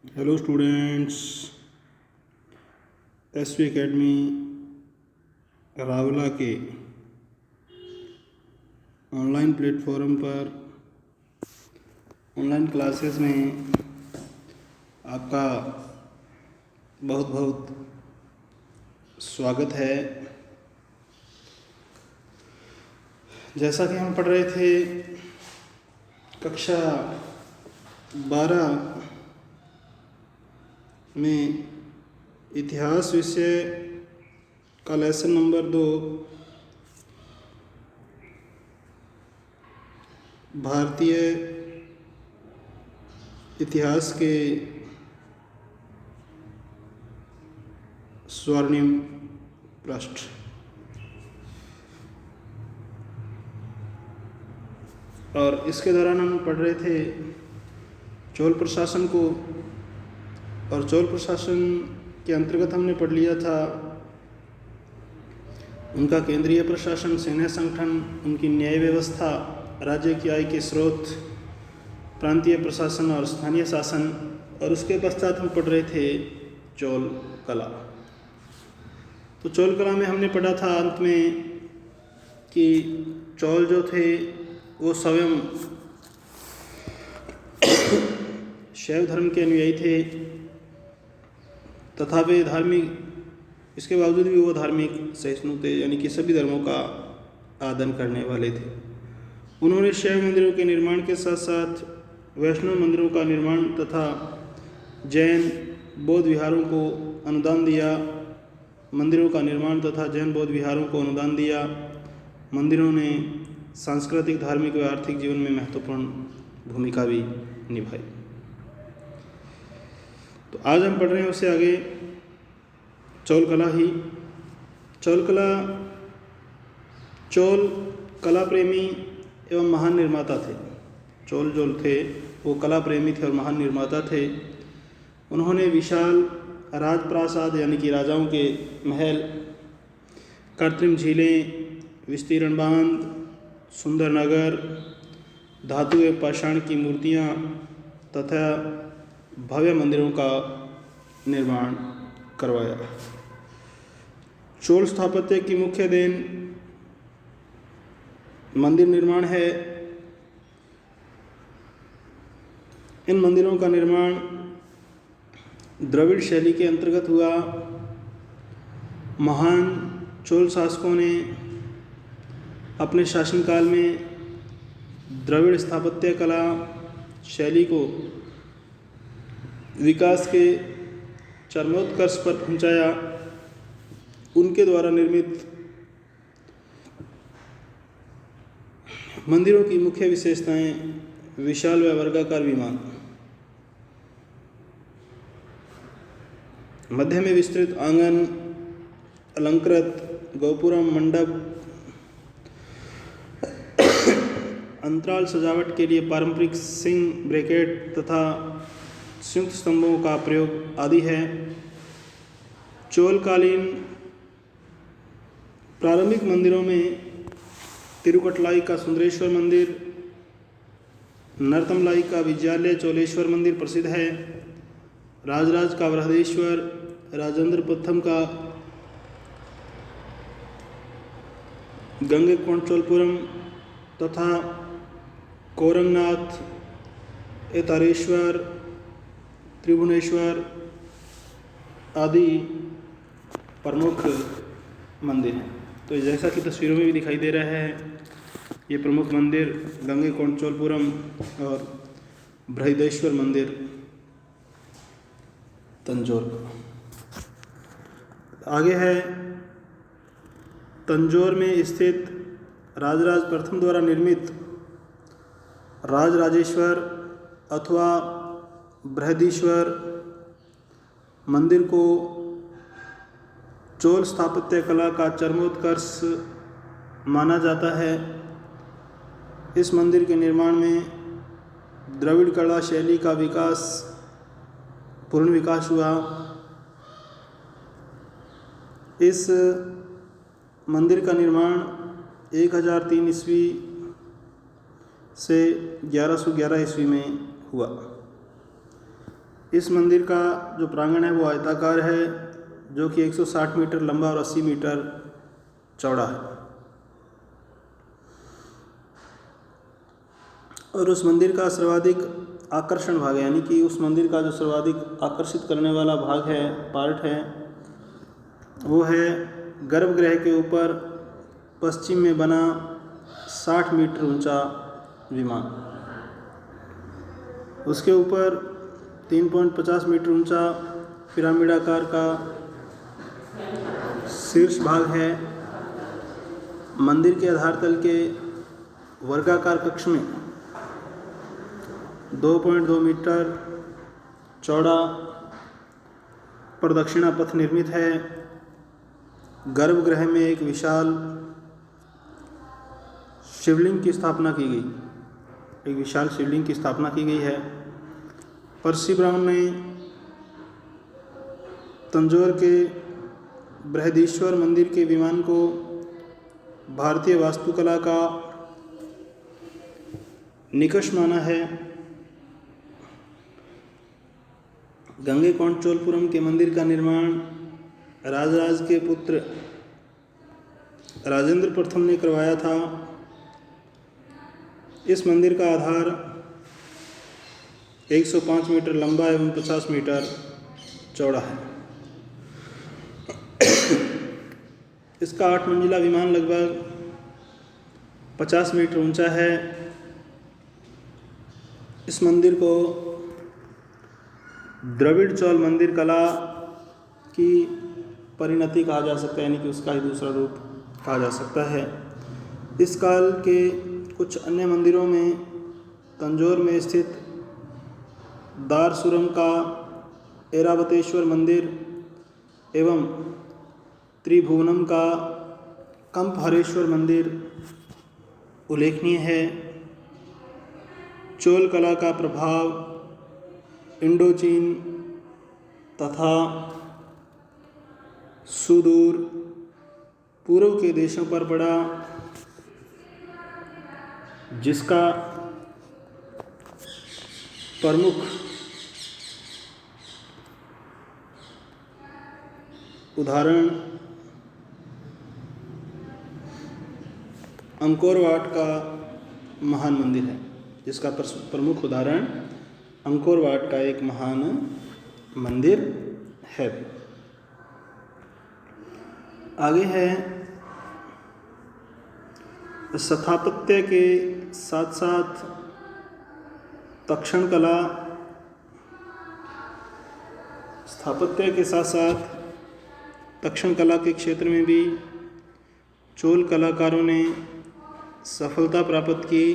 Hello students, SV academy Rawla के online platform पर online classes में आपका बहुत बहुत स्वागत है। जैसा कि हम पढ़ रहे थे कक्षा 12 में इतिहास विषय का लेसन नंबर 2 भारतीय इतिहास के स्वर्णिम पृष्ठ। और इसके दौरान हम पढ़ रहे थे चोल प्रशासन को, और चोल प्रशासन के अंतर्गत हमने पढ़ लिया था उनका केंद्रीय प्रशासन, सेना संगठन, उनकी न्याय व्यवस्था, राज्य की आय के स्रोत, प्रांतीय प्रशासन और स्थानीय शासन। और उसके पश्चात हम पढ़ रहे थे चोल कला। तो चोल कला में हमने पढ़ा था अंत में कि चोल जो थे वो स्वयं शैव धर्म के अनुयायी थे, तथा वे धार्मिक, इसके बावजूद भी वो धार्मिक सहिष्णु थे, यानी कि सभी धर्मों का आदर करने वाले थे। उन्होंने शैव मंदिरों के निर्माण के साथ साथ वैष्णव मंदिरों का निर्माण तथा जैन बौद्ध विहारों को अनुदान दिया। मंदिरों का निर्माण तथा जैन बौद्ध विहारों को अनुदान दिया। मंदिरों ने सांस्कृतिक, धार्मिक व आर्थिक जीवन में महत्वपूर्ण भूमिका भी निभाई। तो आज हम पढ़ रहे हैं उससे आगे चोल कला ही। चोल कला प्रेमी एवं महान निर्माता थे। चोल जो थे वो कला प्रेमी थे और महान निर्माता थे। उन्होंने विशाल राजप्रासाद यानी कि राजाओं के महल, कृत्रिम झीलें, विस्तीर्ण बांध, सुंदर नगर, धातु एवं पाषाण की मूर्तियाँ तथा भव्य मंदिरों का निर्माण करवाया। चोल स्थापत्य की मुख्य देन मंदिर निर्माण है। इन मंदिरों का निर्माण द्रविड़ शैली के अंतर्गत हुआ। महान चोल शासकों ने अपने शासनकाल में द्रविड़ स्थापत्य कला शैली को विकास के चरमोत्कर्ष पर पहुंचाया। उनके द्वारा निर्मित मंदिरों की मुख्य विशेषताएं: विशाल व वर्गाकार विमान, मध्य में विस्तृत आंगन, अलंकृत गोपुरम, मंडप, अंतराल सजावट के लिए पारंपरिक सिंह ब्रैकेट तथा संयुक्त स्तंभों का प्रयोग आदि है। चोलकालीन प्रारंभिक मंदिरों में तिरुकटलाई का सुंदरेश्वर मंदिर, नरतमलाई का विजयालय चोलेश्वर मंदिर प्रसिद्ध है। राजराज का बृहदेश्वर, राजेंद्र प्रथम का गंगकोण चोलपुरम तथा कोरंगनाथ, एतारेश्वर, त्रिभुवनेश्वर आदि प्रमुख मंदिर हैं। तो जैसा कि तस्वीरों में भी दिखाई दे रहा है, ये प्रमुख मंदिर गंगकोण चोलपुरम और बृहदेश्वर मंदिर तंजौर का। आगे है तंजौर में स्थित राजराज प्रथम द्वारा निर्मित राजराजेश्वर अथवा बृहदीश्वर मंदिर को चोल स्थापत्य कला का चरमोत्कर्ष माना जाता है। इस मंदिर के निर्माण में द्रविड़ कला शैली का पूर्ण विकास हुआ। इस मंदिर का निर्माण 1003 ईस्वी से 1111 ईस्वी में हुआ। इस मंदिर का जो प्रांगण है वो आयताकार है, जो कि 160 मीटर लंबा और 80 मीटर चौड़ा है। और उस मंदिर का सर्वाधिक आकर्षण भाग है, यानी कि उस मंदिर का जो सर्वाधिक आकर्षित करने वाला भाग है, पार्ट है, वो है गर्भगृह के ऊपर पश्चिम में बना 60 मीटर ऊंचा विमान। उसके ऊपर 3.50 मीटर ऊंचा पिरामिडाकार का शीर्ष भाग है। मंदिर के आधार तल के वर्गाकार कक्ष में 2.2 मीटर चौड़ा प्रदक्षिणा पथ निर्मित है। गर्भगृह में एक विशाल शिवलिंग की स्थापना की गई है। पर्सी ब्राउन ने तंजौर के बृहदीश्वर मंदिर के विमान को भारतीय वास्तुकला का निकष माना है। गंगैकोंड चोलपुरम के मंदिर का निर्माण राजराज के पुत्र राजेंद्र प्रथम ने करवाया था। इस मंदिर का आधार 105 मीटर लंबा एवं 50 मीटर चौड़ा है। इसका 8 मंजिला विमान लगभग 50 मीटर ऊंचा है। इस मंदिर को द्रविड़ चोल मंदिर कला की परिणति कहा जा सकता है, यानी कि उसका ही दूसरा रूप कहा जा सकता है। इस काल के कुछ अन्य मंदिरों में तंजौर में स्थित दारसुरम का ऐरावतेश्वर मंदिर एवं त्रिभुवनम का कंपहरेश्वर मंदिर उल्लेखनीय है। चोल कला का प्रभाव इंडोचीन तथा सुदूर पूर्व के देशों पर पड़ा, जिसका प्रमुख उदाहरण अंकोर वाट का महान मंदिर है, जिसका प्रमुख उदाहरण अंकोर वाट का एक महान मंदिर है। आगे है स्थापत्य के साथ साथ तक्षण कला। स्थापत्य के साथ साथ तक्षण कला के क्षेत्र में भी चोल कलाकारों ने सफलता प्राप्त की।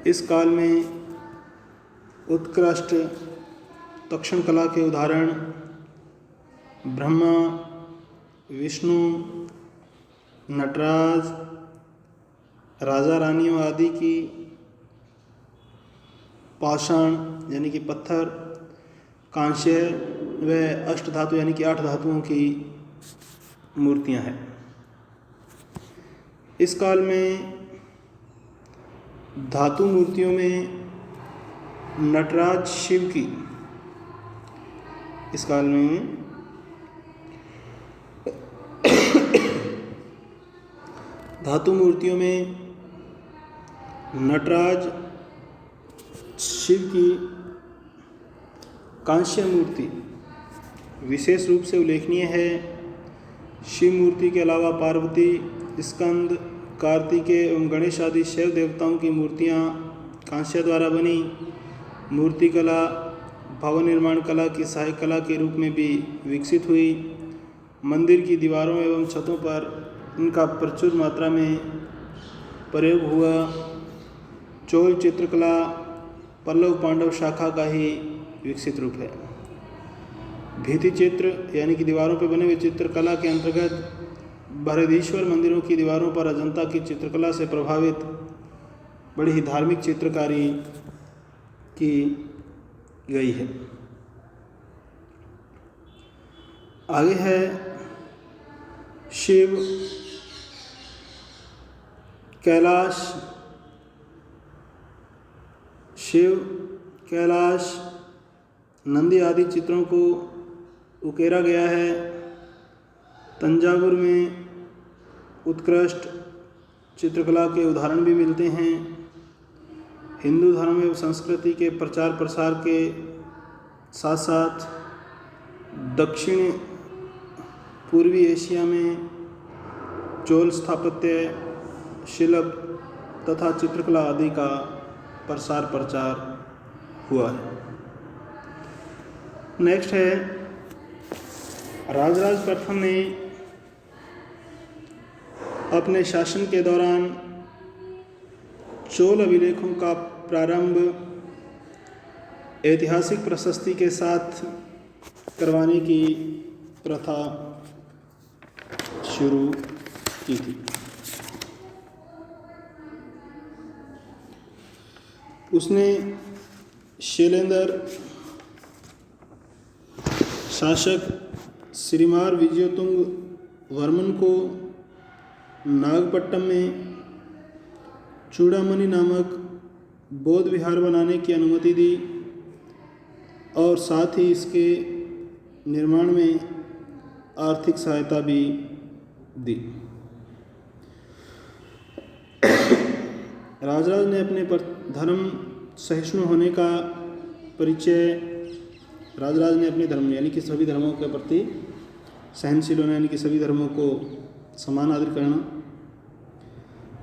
इस काल में उत्कृष्ट तक्षण कला के उदाहरण ब्रह्मा, विष्णु, नटराज, राजा रानियों आदि की पाषाण यानी कि पत्थर, कांस्य व अष्टधातु यानी कि 8 धातुओं की मूर्तियां हैं। इस काल में धातु मूर्तियों में नटराज शिव की, इस काल में धातु मूर्तियों में नटराज शिव की कांस्य मूर्ति विशेष रूप से उल्लेखनीय है। शिव मूर्ति के अलावा पार्वती, स्कंद, कार्तिकेय एवं गणेश आदि शैव देवताओं की मूर्तियां कांस्य द्वारा बनी। मूर्ति कला भवन निर्माण कला की सहायक कला के रूप में भी विकसित हुई। मंदिर की दीवारों एवं छतों पर इनका प्रचुर मात्रा में प्रयोग हुआ। चोल चित्रकला पल्लव पांडव शाखा का ही विकसित रूप है। भित्ति चित्र यानी कि दीवारों पर बने हुए चित्रकला के अंतर्गत बृहदीश्वर मंदिरों की दीवारों पर अजंता की चित्रकला से प्रभावित बड़ी ही धार्मिक चित्रकारी की गई है। आगे है शिव कैलाश नंदी आदि चित्रों को उकेरा गया है। तंजावुर में उत्कृष्ट चित्रकला के उदाहरण भी मिलते हैं। हिंदू धर्म एवं संस्कृति के प्रचार प्रसार के साथ साथ दक्षिण पूर्वी एशिया में चोल स्थापत्य, शिल्प तथा चित्रकला आदि का प्रसार प्रचार हुआ है। नेक्स्ट है, राजराज प्रथम ने अपने शासन के दौरान चोल अभिलेखों का प्रारंभ ऐतिहासिक प्रशस्ति के साथ करवाने की प्रथा शुरू की थी। उसने शैलेंद्र शासक श्रीमार विजयतुंग वर्मन को नागपट्टम में चूड़ामणि नामक बौद्ध विहार बनाने की अनुमति दी और साथ ही इसके निर्माण में आर्थिक सहायता भी दी। राजराज ने अपने धर्म सहिष्णु होने का परिचय, राजराज ने अपने धर्म यानी कि सभी धर्मों के प्रति सहनशील होना यानी कि सभी धर्मों को समान आदर करना।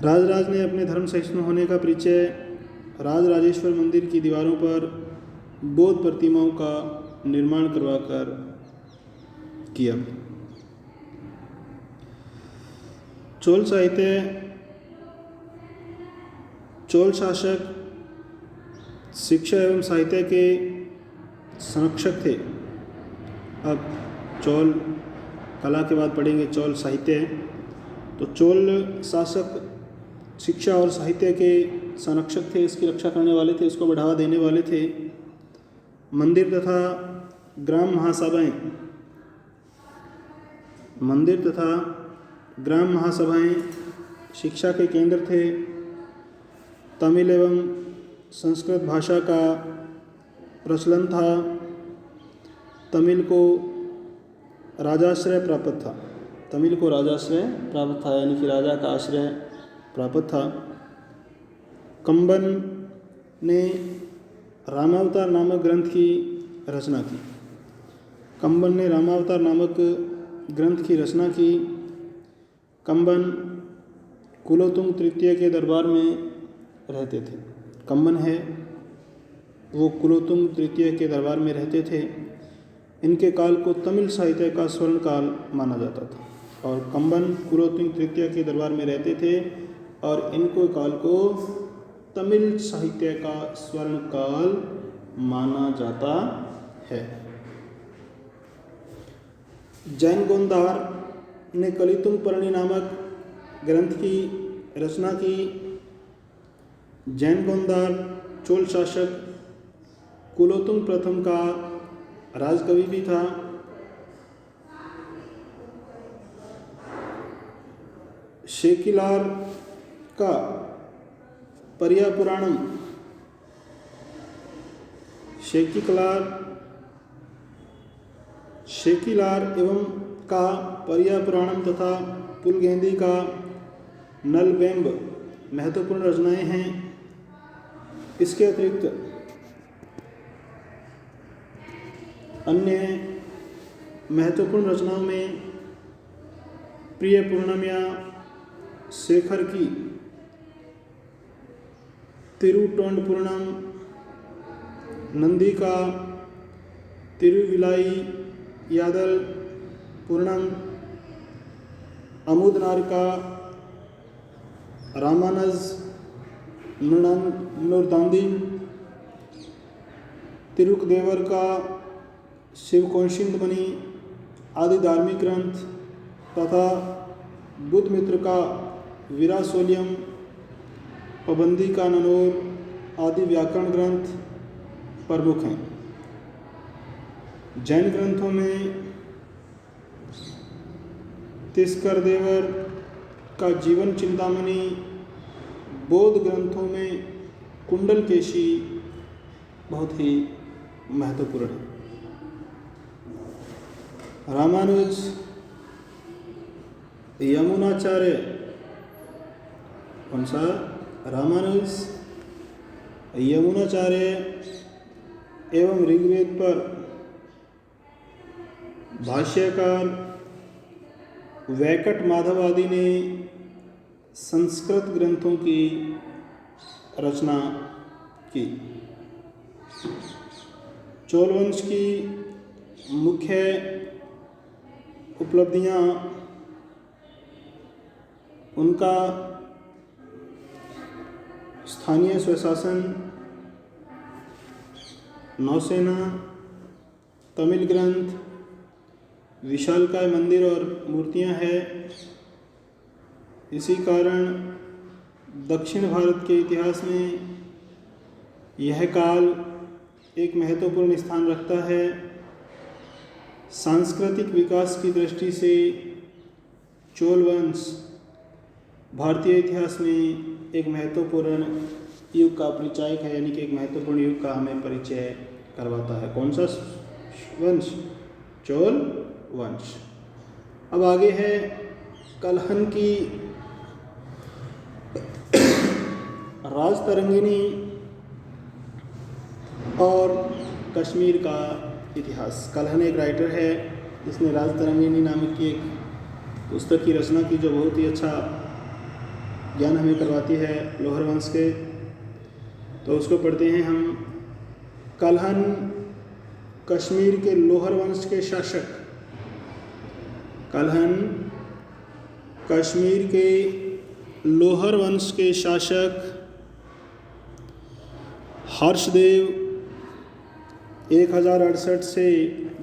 राजराज ने अपने धर्म सहिष्णु होने का परिचय राजराजेश्वर मंदिर की दीवारों पर बौद्ध प्रतिमाओं का निर्माण करवाकर किया। चोल साहित्य, चोल शासक शिक्षा एवं साहित्य के संरक्षक थे। अब चोल कला के बाद पढ़ेंगे चोल साहित्य। तो चोल शासक शिक्षा और साहित्य के संरक्षक थे, इसकी रक्षा करने वाले थे, इसको बढ़ावा देने वाले थे। मंदिर तथा ग्राम महासभाएं, मंदिर तथा ग्राम महासभाएं शिक्षा के केंद्र थे। तमिल एवं संस्कृत भाषा का प्रचलन था। तमिल को राजाश्रय प्राप्त था, तमिल को राजाश्रय प्राप्त था यानी कि राजा का आश्रय प्राप्त था। कंबन ने रामावतार नामक ग्रंथ की रचना की। कंबन ने रामावतार नामक ग्रंथ की रचना की। कंबन कुलोतुंग तृतीय के दरबार में रहते थे। कंबन है वो कुलोतुंग तृतीय के दरबार में रहते थे। इनके काल को तमिल साहित्य का स्वर्ण काल माना जाता था और कंबन कुलोतुंग तृतीय के दरबार में रहते थे और इनको काल को तमिल साहित्य का स्वर्ण काल माना जाता है। जैन गोंदार ने कलितुंग पर्णी नामक ग्रंथ की रचना की। जैन गोंदार चोल शासक कुलोतुंग प्रथम का राजकवि भी था। शेकिलार का परिया पुराणम, शेकिलार एवं का परिया पुराणम तथा पुलगेंदी का नलबेम्ब महत्वपूर्ण रचनाएं हैं। इसके अतिरिक्त अन्य महत्वपूर्ण रचनाओं में प्रिय पूर्णमिया शेखर की तिरुटोंडपुरम, नंदी का तिरुविलाई यादल पूर्णम, अमुदनार का रामानज नूरदांदी, तिरुकदेवर का शिवकोशिंदमणि आदि धार्मिक ग्रंथ तथा बुद्ध मित्र का वीरासोलियम, पबंदी का ननौर आदि व्याकरण ग्रंथ प्रमुख हैं। जैन ग्रंथों में तिस्करदेवर का जीवन चिंतामणि, बौद्ध ग्रंथों में कुंडलकेशी बहुत ही महत्वपूर्ण है। रामानुज, यमुनाचार्य, कौन सा? रामानुज, यमुनाचार्य एवं ऋग्वेद पर भाष्यकार वैकट माधव आदि ने संस्कृत ग्रंथों की रचना की। चोल वंश की मुख्य उपलब्धियां उनका स्थानीय स्वशासन, नौसेना, तमिल ग्रंथ, विशालकाय मंदिर और मूर्तियां हैं। इसी कारण दक्षिण भारत के इतिहास में यह काल एक महत्वपूर्ण स्थान रखता है। सांस्कृतिक विकास की दृष्टि से चोल वंश भारतीय इतिहास में एक महत्वपूर्ण युग का परिचायक है, यानी कि एक महत्वपूर्ण युग का हमें परिचय करवाता है। कौन सा वंश? चोल वंश। अब आगे है कलहन की राजतरंगिणी और कश्मीर का इतिहास। कलहन एक राइटर है जिसने राजतरंगिणी नामक की एक पुस्तक की रचना की, जो बहुत ही अच्छा ज्ञान हमें करवाती है लोहर वंश के। तो उसको पढ़ते हैं हम। कलहन कश्मीर के लोहर वंश के शासक, कलहन कश्मीर के लोहर वंश के शासक हर्षदेव 1068 से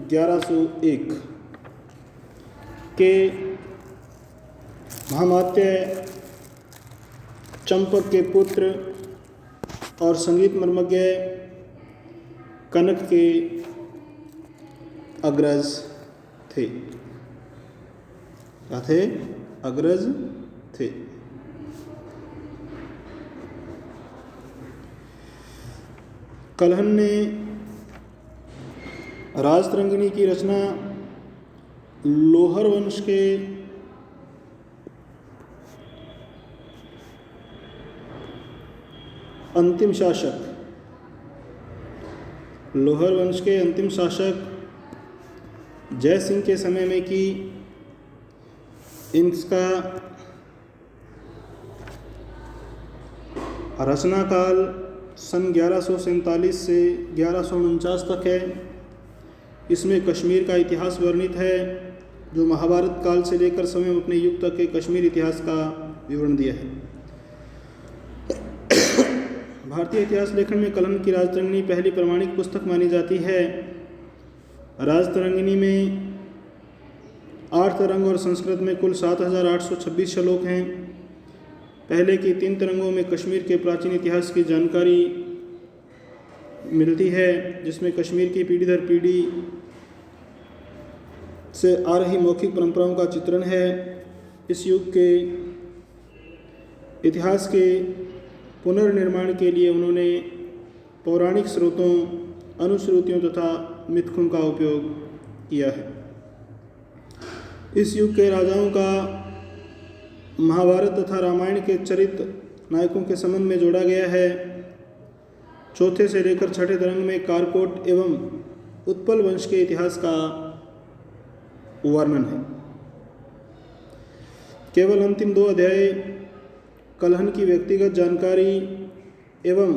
1101 के महामात्य चंपक के पुत्र और संगीत मर्मज्ञ कनक के अग्रज थे। क्या थे? अग्रज थे। कलहन ने राजतरंगिणी की रचना लोहर वंश के अंतिम शासक, लोहर वंश के अंतिम शासक जय सिंह के समय में की। इसका रचना काल सन 1147 से 1149 तक है। इसमें कश्मीर का इतिहास वर्णित है, जो महाभारत काल से लेकर समय अपने युग तक के कश्मीर इतिहास का विवरण दिया है। भारतीय इतिहास लेखन में कलहन की राजतरंगिणी पहली प्रमाणिक पुस्तक मानी जाती है। राजतरंगिणी में 8 तरंग और संस्कृत में कुल 7826 श्लोक हैं। पहले की 3 तरंगों में कश्मीर के प्राचीन इतिहास की जानकारी मिलती है, जिसमें कश्मीर की पीढ़ी दर पीढ़ी से आ रही मौखिक परंपराओं का चित्रण है। इस युग के इतिहास के पुनर्निर्माण के लिए उन्होंने पौराणिक स्रोतों, अनुश्रुतियों तथा मिथकों का उपयोग किया है। इस युग के राजाओं का महाभारत तथा रामायण के चरित्र नायकों के संबंध में जोड़ा गया है। चौथे से लेकर छठे तरंग में कारकोट एवं उत्पल वंश के इतिहास का वर्णन है। केवल अंतिम 2 अध्याय कलहन की व्यक्तिगत जानकारी एवं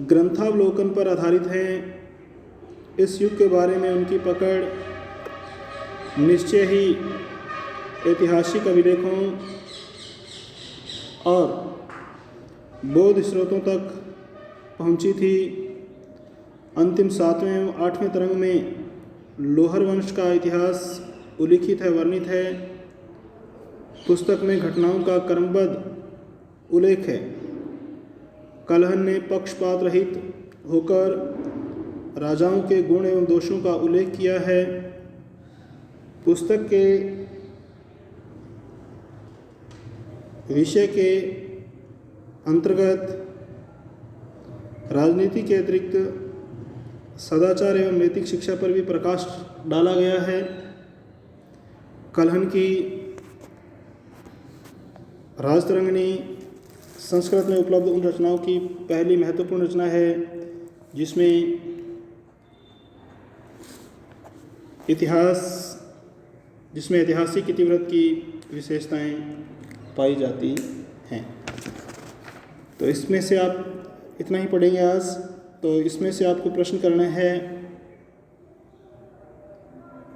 ग्रंथावलोकन पर आधारित हैं। इस युग के बारे में उनकी पकड़ निश्चय ही ऐतिहासिक अभिलेखों और बौद्ध स्रोतों तक पहुंची थी। अंतिम 7वें एवं 8वें तरंग में लोहर वंश का इतिहास उल्लिखित है, वर्णित है। पुस्तक में घटनाओं का क्रमबद्ध उल्लेख है। कलहन ने पक्षपात रहित होकर राजाओं के गुण एवं दोषों का उल्लेख किया है। पुस्तक के विषय के अंतर्गत राजनीति के अतिरिक्त सदाचार एवं नैतिक शिक्षा पर भी प्रकाश डाला गया है। कल्हण की राजतरंगिणी संस्कृत में उपलब्ध उन रचनाओं की पहली महत्वपूर्ण रचना है जिसमें ऐतिहासिक इतिवृत्त की विशेषताएं पाई जाती हैं। तो इसमें से आप इतना ही पढ़ेंगे आज। तो इसमें से आपको प्रश्न करना है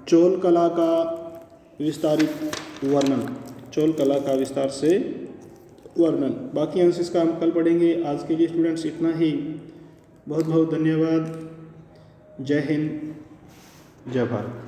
चोल कला का विस्तारित वर्णन, चोल कला का विस्तार से वर्णन। बाकी आंसर्स का हम कल पढ़ेंगे। आज के लिए स्टूडेंट्स इतना ही। बहुत बहुत धन्यवाद। जय हिंद, जय भारत।